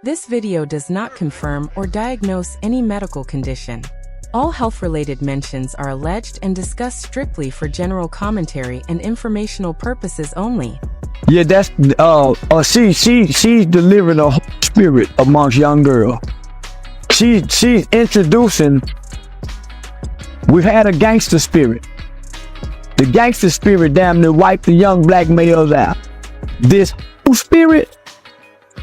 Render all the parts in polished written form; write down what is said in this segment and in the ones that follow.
This video does not confirm or diagnose any medical condition. All health-related mentions are alleged and discussed strictly for general commentary and informational purposes only. Yeah, that's she's delivering a spirit amongst young girls. She's introducing. We've had a gangster spirit. The gangster spirit damn near wiped the young black males out. This spirit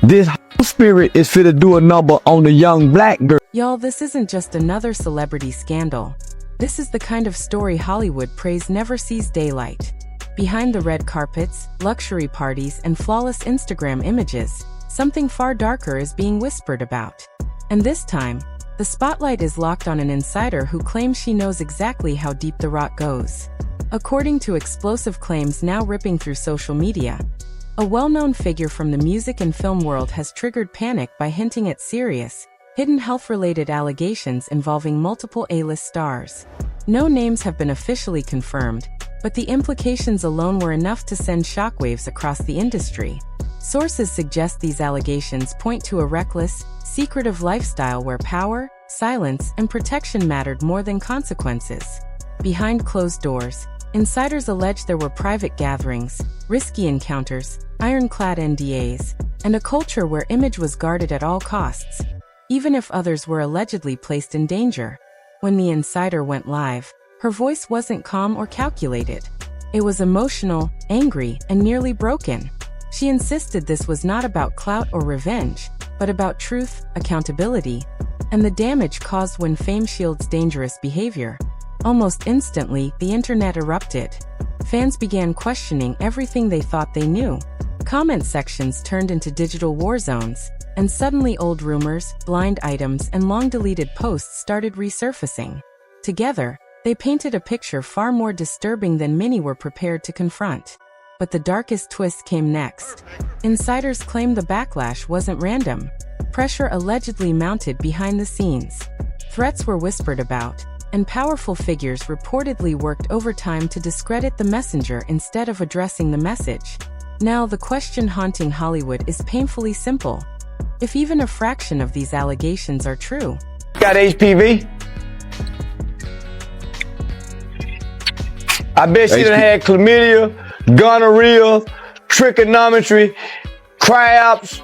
is fit to do a number on the young black girl. Y'all, this isn't just another celebrity scandal. This is the kind of story Hollywood prays never sees daylight. Behind the red carpets, luxury parties, and flawless Instagram images, something far darker is being whispered about. And this time, the spotlight is locked on an insider who claims she knows exactly how deep the rot goes. According to explosive claims now ripping through social media, a well-known figure from the music and film world has triggered panic by hinting at serious, hidden health-related allegations involving multiple A-list stars. No names have been officially confirmed, but the implications alone were enough to send shockwaves across the industry. Sources suggest these allegations point to a reckless, secretive lifestyle where power, silence, and protection mattered more than consequences. Behind closed doors, insiders allege there were private gatherings, risky encounters, ironclad NDAs, and a culture where image was guarded at all costs, even if others were allegedly placed in danger. When the insider went live, her voice wasn't calm or calculated. It was emotional, angry, and nearly broken. She insisted this was not about clout or revenge, but about truth, accountability, and the damage caused when fame shields dangerous behavior. Almost instantly, the internet erupted. Fans began questioning everything they thought they knew. Comment sections turned into digital war zones, and suddenly old rumors, blind items, and long-deleted posts started resurfacing. Together, they painted a picture far more disturbing than many were prepared to confront. But the darkest twist came next. Insiders claim the backlash wasn't random. Pressure allegedly mounted behind the scenes. Threats were whispered about, and powerful figures reportedly worked overtime to discredit the messenger instead of addressing the message. Now, the question haunting Hollywood is painfully simple. If even a fraction of these allegations are true, Got HPV? I bet she done had chlamydia, gonorrhea, trigonometry, cryopts,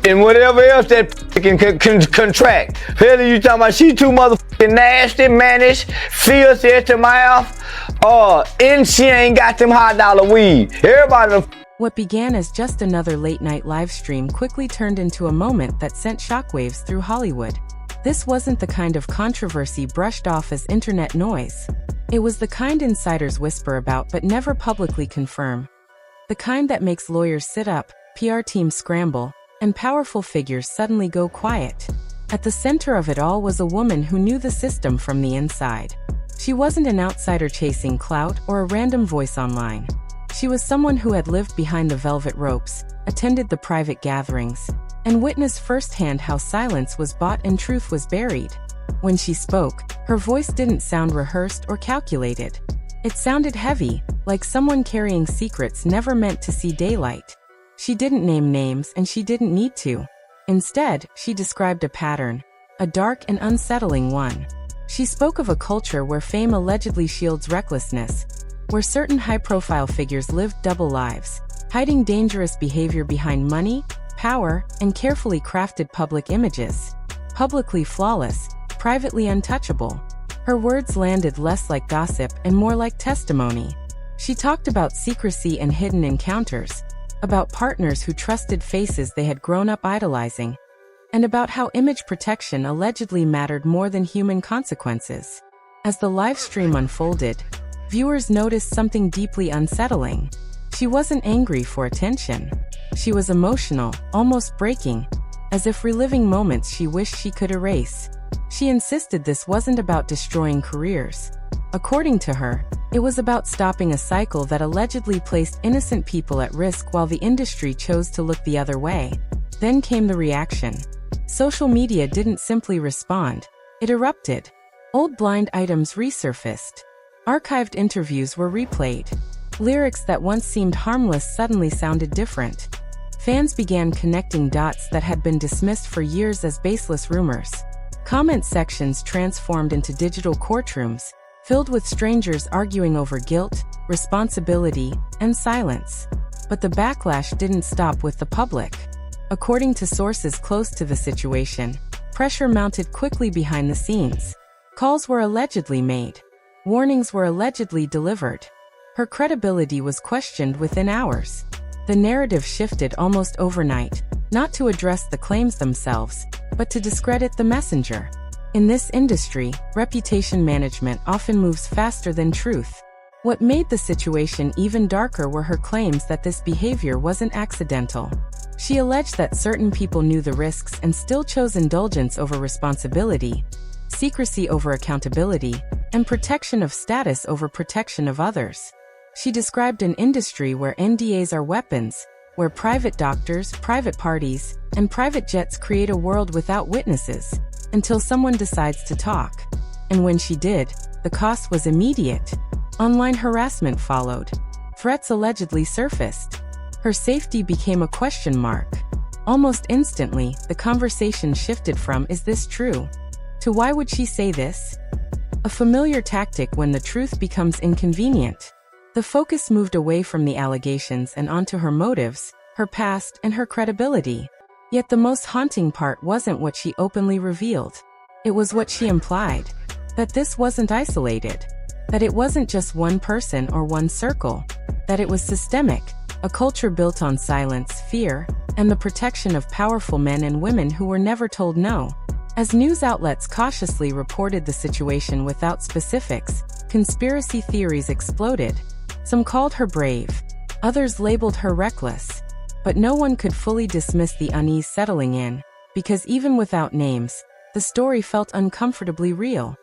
and whatever else that can contract. Hell, you talking about she too motherfucking nasty, mannish, filthy at the mouth, and she ain't got them high dollar weed. Everybody done. what began as just another late-night live stream quickly turned into a moment that sent shockwaves through Hollywood. This wasn't the kind of controversy brushed off as internet noise. It was the kind insiders whisper about but never publicly confirm. The kind that makes lawyers sit up, PR teams scramble, and powerful figures suddenly go quiet. At the center of it all was a woman who knew the system from the inside. She wasn't an outsider chasing clout or a random voice online. She was someone who had lived behind the velvet ropes, attended the private gatherings, and witnessed firsthand how silence was bought and truth was buried. When she spoke, her voice didn't sound rehearsed or calculated. It sounded heavy, like someone carrying secrets never meant to see daylight. She didn't name names, and she didn't need to. Instead, she described a pattern, a dark and unsettling one. She spoke of a culture where fame allegedly shields recklessness, where certain high-profile figures lived double lives, hiding dangerous behavior behind money, power, and carefully crafted public images. Publicly flawless, privately untouchable. Her words landed less like gossip and more like testimony. She talked about secrecy and hidden encounters, about partners who trusted faces they had grown up idolizing, and about how image protection allegedly mattered more than human consequences. As the live stream unfolded, viewers noticed something deeply unsettling. She wasn't angry for attention. She was emotional, almost breaking, as if reliving moments she wished she could erase. She insisted this wasn't about destroying careers. According to her, it was about stopping a cycle that allegedly placed innocent people at risk while the industry chose to look the other way. Then came the reaction. Social media didn't simply respond, it erupted. Old blind items resurfaced. Archived interviews were replayed. Lyrics that once seemed harmless suddenly sounded different. Fans began connecting dots that had been dismissed for years as baseless rumors. Comment sections transformed into digital courtrooms, filled with strangers arguing over guilt, responsibility, and silence. But the backlash didn't stop with the public. According to sources close to the situation, pressure mounted quickly behind the scenes. Calls were allegedly made. Warnings were allegedly delivered. Her credibility was questioned within hours. The narrative shifted almost overnight, not to address the claims themselves, but to discredit the messenger. In this industry, reputation management often moves faster than truth. What made the situation even darker were her claims that this behavior wasn't accidental. She alleged that certain people knew the risks and still chose indulgence over responsibility, secrecy over accountability, and protection of status over protection of others. She described an industry where NDAs are weapons, where private doctors, private parties, and private jets create a world without witnesses, until someone decides to talk. And when she did, the cost was immediate. Online harassment followed. Threats allegedly surfaced. Her safety became a question mark. Almost instantly, the conversation shifted from "is this true?" to "why would she say this?" A familiar tactic when the truth becomes inconvenient. The focus moved away from the allegations and onto her motives, her past, and her credibility. Yet the most haunting part wasn't what she openly revealed. It was what she implied. That this wasn't isolated. That it wasn't just one person or one circle. That it was systemic, a culture built on silence, fear, and the protection of powerful men and women who were never told no. As news outlets cautiously reported the situation without specifics, conspiracy theories exploded. Some called her brave. Others labeled her reckless. But no one could fully dismiss the unease settling in, because even without names, the story felt uncomfortably real.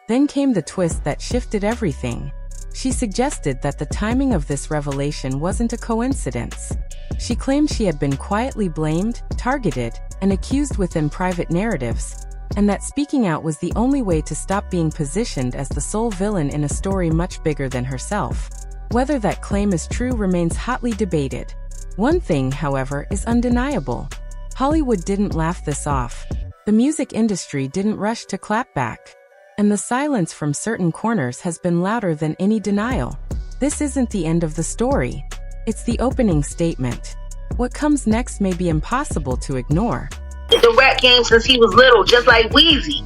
Then came the twist that shifted everything. She suggested that the timing of this revelation wasn't a coincidence. She claimed she had been quietly blamed, targeted, and accused within private narratives, and that speaking out was the only way to stop being positioned as the sole villain in a story much bigger than herself. Whether that claim is true remains hotly debated. One thing, however, is undeniable. Hollywood didn't laugh this off. The music industry didn't rush to clap back. And the silence from certain corners has been louder than any denial. This isn't the end of the story. It's the opening statement. What comes next may be impossible to ignore. The rap game since he was little, just like Weezy.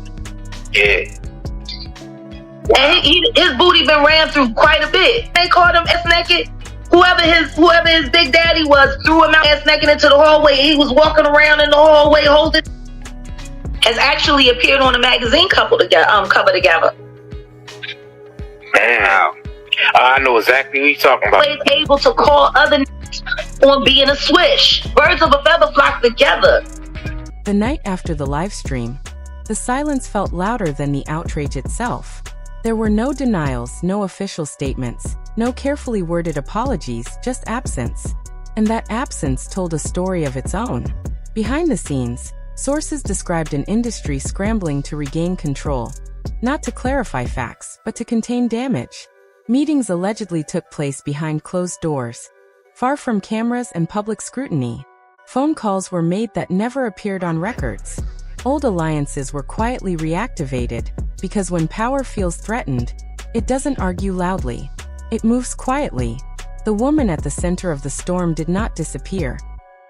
Yeah. And his booty been ran through quite a bit. They called him ass naked. Whoever his big daddy was threw him out ass naked into the hallway. He was walking around in the hallway holding. Has actually appeared on a magazine cover together. Damn. I know exactly what you're talking about. Always able to call other on being a swish. Birds of a feather flock together. The night after the live stream, the silence felt louder than the outrage itself. There were no denials, no official statements, no carefully worded apologies, just absence. And that absence told a story of its own. Behind the scenes, sources described an industry scrambling to regain control, not to clarify facts, but to contain damage. Meetings allegedly took place behind closed doors, far from cameras and public scrutiny. Phone calls were made that never appeared on records. Old alliances were quietly reactivated, because when power feels threatened, it doesn't argue loudly. It moves quietly. The woman at the center of the storm did not disappear,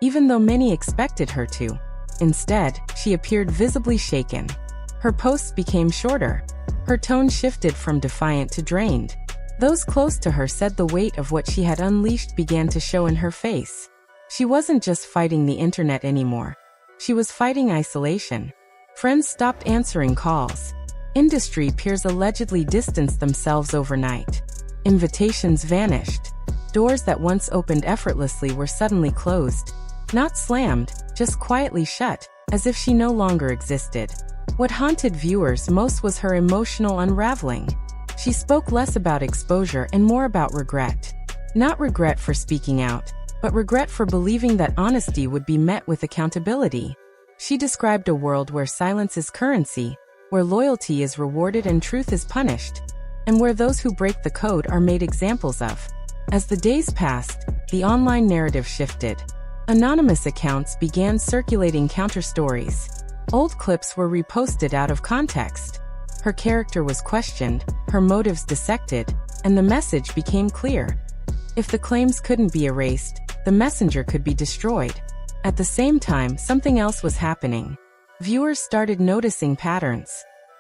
even though many expected her to. Instead, she appeared visibly shaken. Her posts became shorter. Her tone shifted from defiant to drained. Those close to her said the weight of what she had unleashed began to show in her face. She wasn't just fighting the internet anymore. She was fighting isolation. Friends stopped answering calls. Industry peers allegedly distanced themselves overnight. Invitations vanished. Doors that once opened effortlessly were suddenly closed. Not slammed, just quietly shut, as if she no longer existed. What haunted viewers most was her emotional unraveling. She spoke less about exposure and more about regret. Not regret for speaking out, but regret for believing that honesty would be met with accountability. She described a world where silence is currency, where loyalty is rewarded and truth is punished, and where those who break the code are made examples of. As the days passed, the online narrative shifted. Anonymous accounts began circulating counter-stories. Old clips were reposted out of context. Her character was questioned, her motives dissected, and the message became clear. If the claims couldn't be erased, the messenger could be destroyed. At the same time, something else was happening. Viewers started noticing patterns.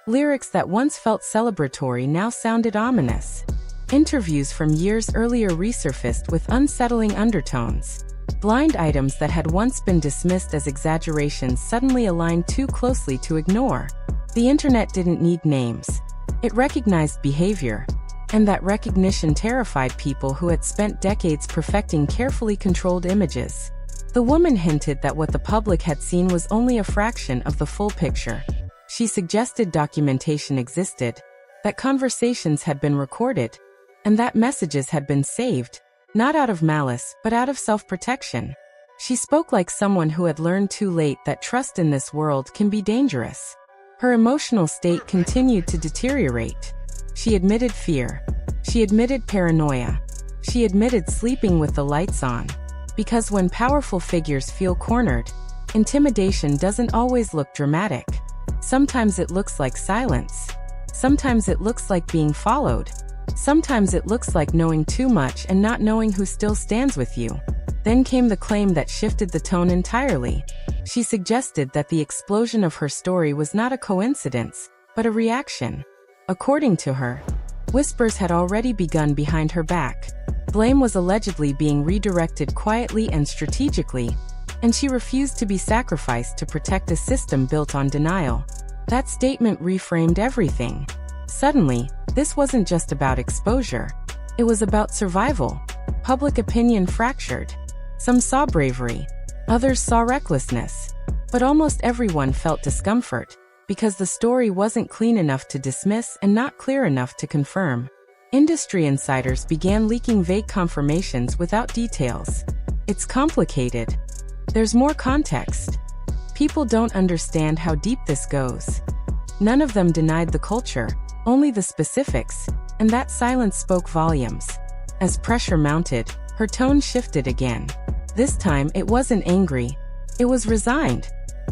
Lyrics that once felt celebratory now sounded ominous. Interviews from years earlier resurfaced with unsettling undertones. Blind items that had once been dismissed as exaggerations suddenly aligned too closely to ignore. The internet didn't need names. It recognized behavior. And that recognition terrified people who had spent decades perfecting carefully controlled images. The woman hinted that what the public had seen was only a fraction of the full picture. She suggested documentation existed, that conversations had been recorded, and that messages had been saved, not out of malice, but out of self-protection. She spoke like someone who had learned too late that trust in this world can be dangerous. Her emotional state continued to deteriorate. She admitted fear. She admitted paranoia. She admitted sleeping with the lights on. Because when powerful figures feel cornered, intimidation doesn't always look dramatic. Sometimes it looks like silence. Sometimes it looks like being followed. Sometimes it looks like knowing too much and not knowing who still stands with you. Then came the claim that shifted the tone entirely. She suggested that the explosion of her story was not a coincidence, but a reaction. According to her, whispers had already begun behind her back. Blame was allegedly being redirected quietly and strategically, and she refused to be sacrificed to protect a system built on denial. That statement reframed everything. Suddenly, this wasn't just about exposure. It was about survival. Public opinion fractured. Some saw bravery. Others saw recklessness. But almost everyone felt discomfort, because the story wasn't clean enough to dismiss and not clear enough to confirm. Industry insiders began leaking vague confirmations without details. It's complicated. There's more context. People don't understand how deep this goes. None of them denied the culture, only the specifics, and that silence spoke volumes. As pressure mounted, her tone shifted again. This time, it wasn't angry. It was resigned.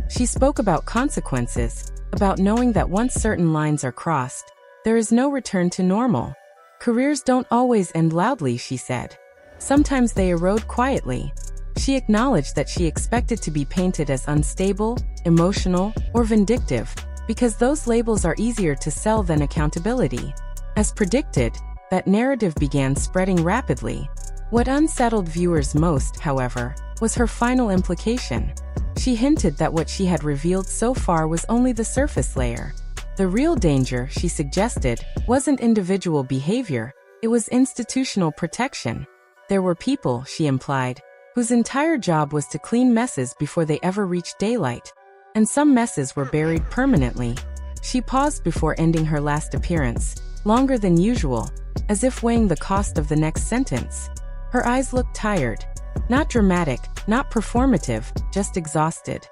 She spoke about consequences, about knowing that once certain lines are crossed, there is no return to normal. Careers don't always end loudly, she said. Sometimes they erode quietly. She acknowledged that she expected to be painted as unstable, emotional, or vindictive, because those labels are easier to sell than accountability. As predicted, that narrative began spreading rapidly. What unsettled viewers most, however, was her final implication. She hinted that what she had revealed so far was only the surface layer. The real danger, she suggested, wasn't individual behavior, it was institutional protection. There were people, she implied, whose entire job was to clean messes before they ever reached daylight. And some messes were buried permanently. She paused before ending her last appearance, longer than usual, as if weighing the cost of the next sentence. Her eyes looked tired. Not dramatic, not performative, just exhausted.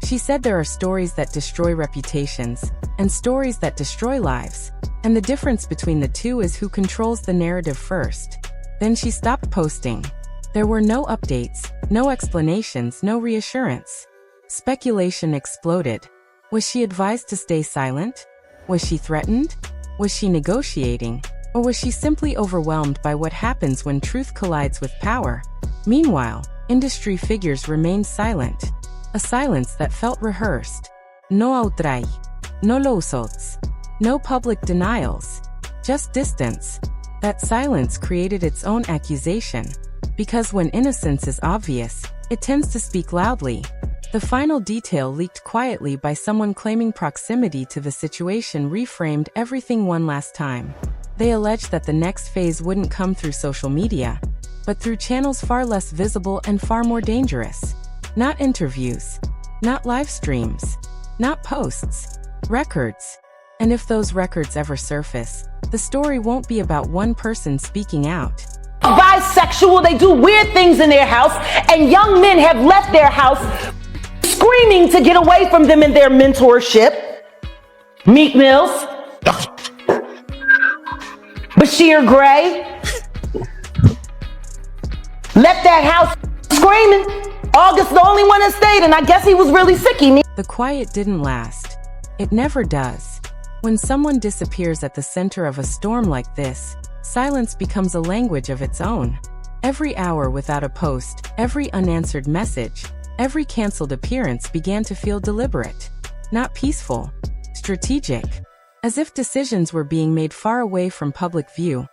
She said there are stories that destroy reputations, and stories that destroy lives, and the difference between the two is who controls the narrative first. Then she stopped posting. There were no updates, no explanations, no reassurance. Speculation exploded. Was she advised to stay silent? Was she threatened? Was she negotiating? Or was she simply overwhelmed by what happens when truth collides with power? Meanwhile, industry figures remained silent. A silence that felt rehearsed. No outrage. No lawsuits. No public denials. Just distance. That silence created its own accusation. Because when innocence is obvious, it tends to speak loudly. The final detail leaked quietly by someone claiming proximity to the situation reframed everything one last time. They alleged that the next phase wouldn't come through social media, but through channels far less visible and far more dangerous. Not interviews, not live streams, not posts, records. And if those records ever surface, the story won't be about one person speaking out. Bisexual, they do weird things in their house, and young men have left their house screaming to get away from them in their mentorship. Meek Mills, Bashir Gray left that house screaming, August the only one that stayed, and I guess he was really sick. The quiet didn't last. It never does. When someone disappears at the center of a storm like this, silence becomes a language of its own. Every hour without a post, every unanswered message, every canceled appearance began to feel deliberate. Not peaceful. Strategic. As if decisions were being made far away from public view.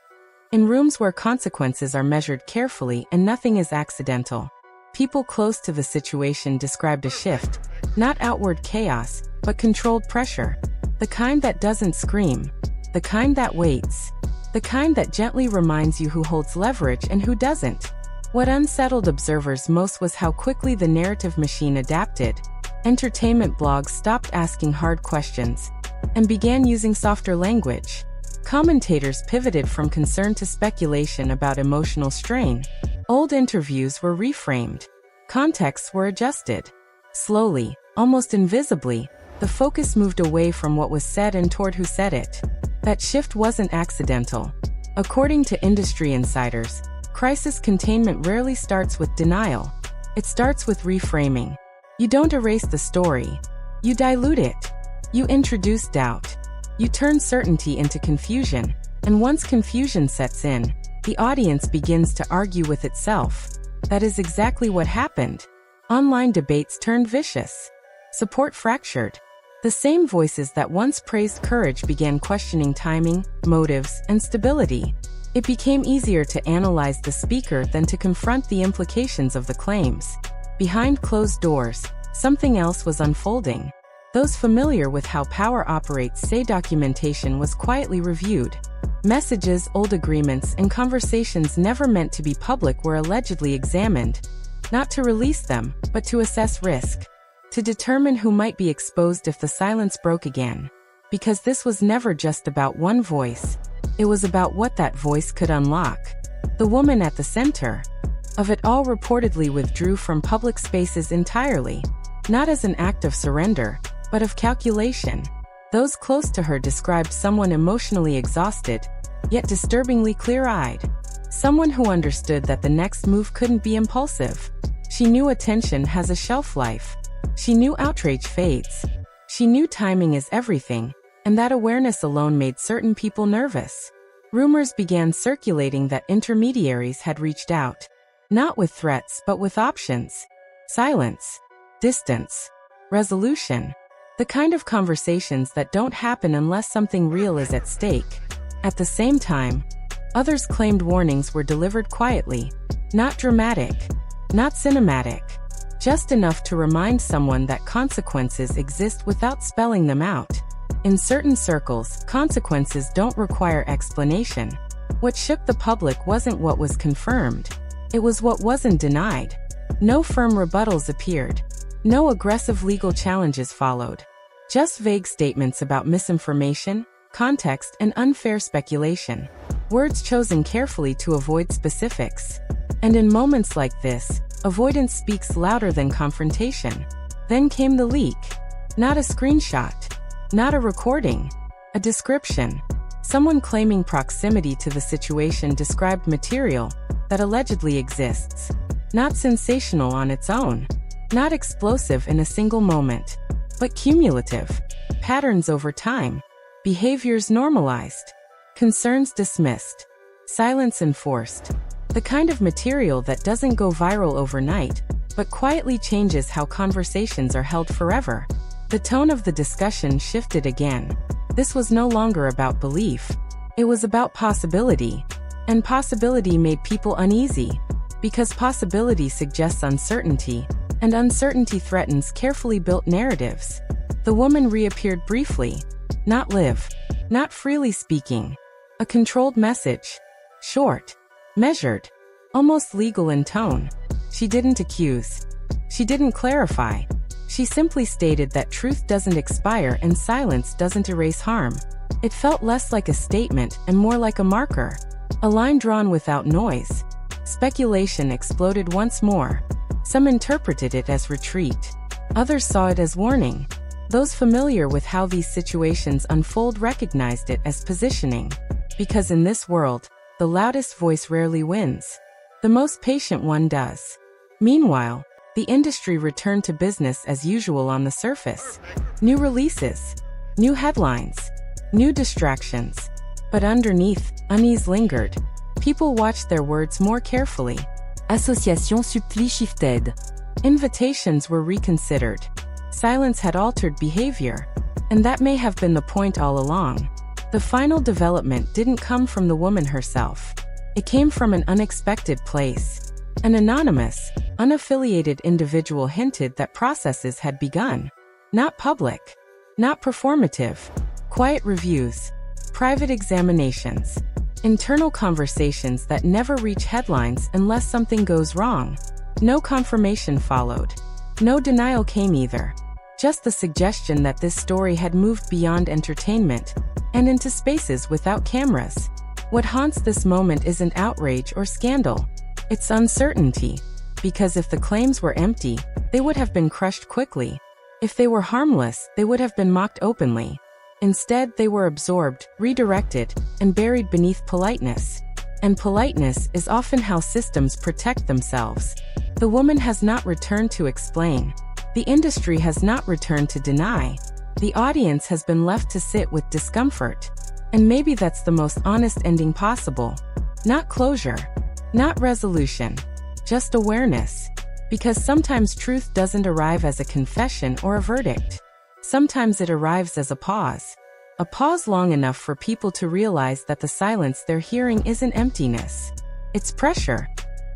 In rooms where consequences are measured carefully and nothing is accidental. People close to the situation described a shift, not outward chaos, but controlled pressure. The kind that doesn't scream. The kind that waits. The kind that gently reminds you who holds leverage and who doesn't. What unsettled observers most was how quickly the narrative machine adapted. Entertainment blogs stopped asking hard questions and began using softer language. Commentators pivoted from concern to speculation about emotional strain. Old interviews were reframed. Contexts were adjusted. Slowly, almost invisibly, the focus moved away from what was said and toward who said it. That shift wasn't accidental. According to industry insiders, crisis containment rarely starts with denial. It starts with reframing. You don't erase the story. You dilute it. You introduce doubt. You turn certainty into confusion, and once confusion sets in, the audience begins to argue with itself. That is exactly what happened. Online debates turned vicious. Support fractured. The same voices that once praised courage began questioning timing, motives, and stability. It became easier to analyze the speaker than to confront the implications of the claims. Behind closed doors, something else was unfolding. Those familiar with how power operates say documentation was quietly reviewed. Messages, old agreements, and conversations never meant to be public were allegedly examined, not to release them, but to assess risk, to determine who might be exposed if the silence broke again. Because this was never just about one voice, it was about what that voice could unlock. The woman at the center of it all reportedly withdrew from public spaces entirely, not as an act of surrender, but of calculation. Those close to her described someone emotionally exhausted, yet disturbingly clear-eyed. Someone who understood that the next move couldn't be impulsive. She knew attention has a shelf life. She knew outrage fades. She knew timing is everything, and that awareness alone made certain people nervous. Rumors began circulating that intermediaries had reached out, not with threats but with options. Silence. Distance. Resolution. The kind of conversations that don't happen unless something real is at stake. At the same time, others claimed warnings were delivered quietly, not dramatic, not cinematic, just enough to remind someone that consequences exist without spelling them out. In certain circles, consequences don't require explanation. What shook the public wasn't what was confirmed. It was what wasn't denied. No firm rebuttals appeared. No aggressive legal challenges followed. Just vague statements about misinformation, context, and unfair speculation. Words chosen carefully to avoid specifics. And in moments like this, avoidance speaks louder than confrontation. Then came the leak. Not a screenshot. Not a recording. A description. Someone claiming proximity to the situation described material that allegedly exists. Not sensational on its own. Not explosive in a single moment, but cumulative. Patterns over time. Behaviors normalized. Concerns dismissed. Silence enforced. The kind of material that doesn't go viral overnight, but quietly changes how conversations are held forever. The tone of the discussion shifted again. This was no longer about belief. It was about possibility. And possibility made people uneasy, because possibility suggests uncertainty, and uncertainty threatens carefully built narratives. The woman reappeared briefly. Not live. Not freely speaking. A controlled message. Short. Measured. Almost legal in tone. She didn't accuse. She didn't clarify. She simply stated that truth doesn't expire and silence doesn't erase harm. It felt less like a statement and more like a marker. A line drawn without noise. Speculation exploded once more. Some interpreted it as retreat. Others saw it as warning. Those familiar with how these situations unfold recognized it as positioning. Because in this world, the loudest voice rarely wins. The most patient one does. Meanwhile, The industry returned to business as usual on the surface. New releases, new headlines, new distractions. But underneath, unease lingered. People watched their words more carefully. Association subtly shifted. Invitations were reconsidered. Silence had altered behavior. And that may have been the point all along. The final development didn't come from the woman herself. It came from an unexpected place. An anonymous, unaffiliated individual hinted that processes had begun. Not public, not performative. Quiet reviews, private examinations, internal conversations that never reach headlines unless something goes wrong. No confirmation followed. No denial came either. Just the suggestion that this story had moved beyond entertainment and into spaces without cameras. What haunts this moment isn't outrage or scandal. It's uncertainty. Because if the claims were empty, they would have been crushed quickly. If they were harmless, they would have been mocked openly. Instead, they were absorbed, redirected, and buried beneath politeness. And politeness is often how systems protect themselves. The woman has not returned to explain. The industry has not returned to deny. The audience has been left to sit with discomfort. And maybe that's the most honest ending possible. Not closure. Not resolution. Just awareness. Because sometimes truth doesn't arrive as a confession or a verdict. Sometimes it arrives as a pause. A pause long enough for people to realize that the silence they're hearing isn't emptiness. It's pressure.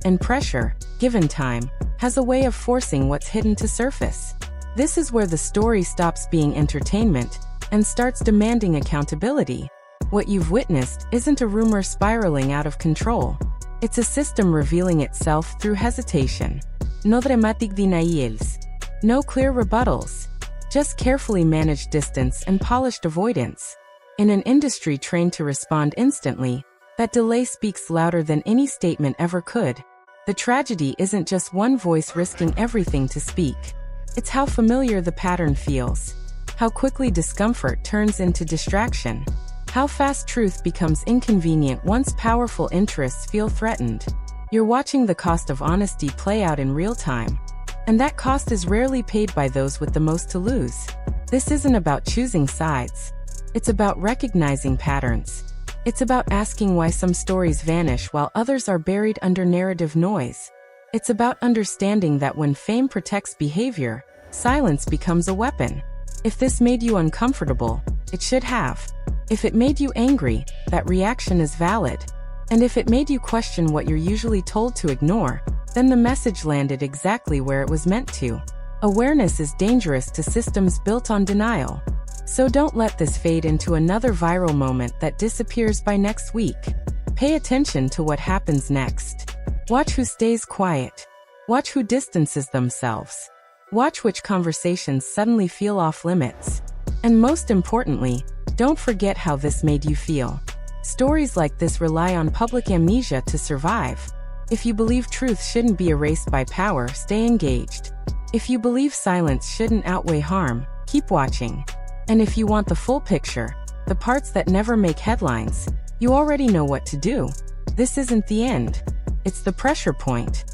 And pressure, given time, has a way of forcing what's hidden to surface. This is where the story stops being entertainment and starts demanding accountability. What you've witnessed isn't a rumor spiraling out of control. It's a system revealing itself through hesitation. No dramatic denials. No clear rebuttals. Just carefully managed distance and polished avoidance. In an industry trained to respond instantly, that delay speaks louder than any statement ever could. The tragedy isn't just one voice risking everything to speak. It's how familiar the pattern feels. How quickly discomfort turns into distraction. How fast truth becomes inconvenient once powerful interests feel threatened. You're watching the cost of honesty play out in real time. And that cost is rarely paid by those with the most to lose. This isn't about choosing sides. It's about recognizing patterns. It's about asking why some stories vanish while others are buried under narrative noise. It's about understanding that when fame protects behavior, silence becomes a weapon. If this made you uncomfortable, it should have. If it made you angry, that reaction is valid. And if it made you question what you're usually told to ignore, then the message landed exactly where it was meant to. Awareness is dangerous to systems built on denial. So don't let this fade into another viral moment that disappears by next week. Pay attention to what happens next. Watch who stays quiet. Watch who distances themselves. Watch which conversations suddenly feel off limits. And most importantly, don't forget how this made you feel. Stories like this rely on public amnesia to survive. If you believe truth shouldn't be erased by power, stay engaged. If you believe silence shouldn't outweigh harm, keep watching. And if you want the full picture, the parts that never make headlines, you already know what to do. This isn't the end. It's the pressure point.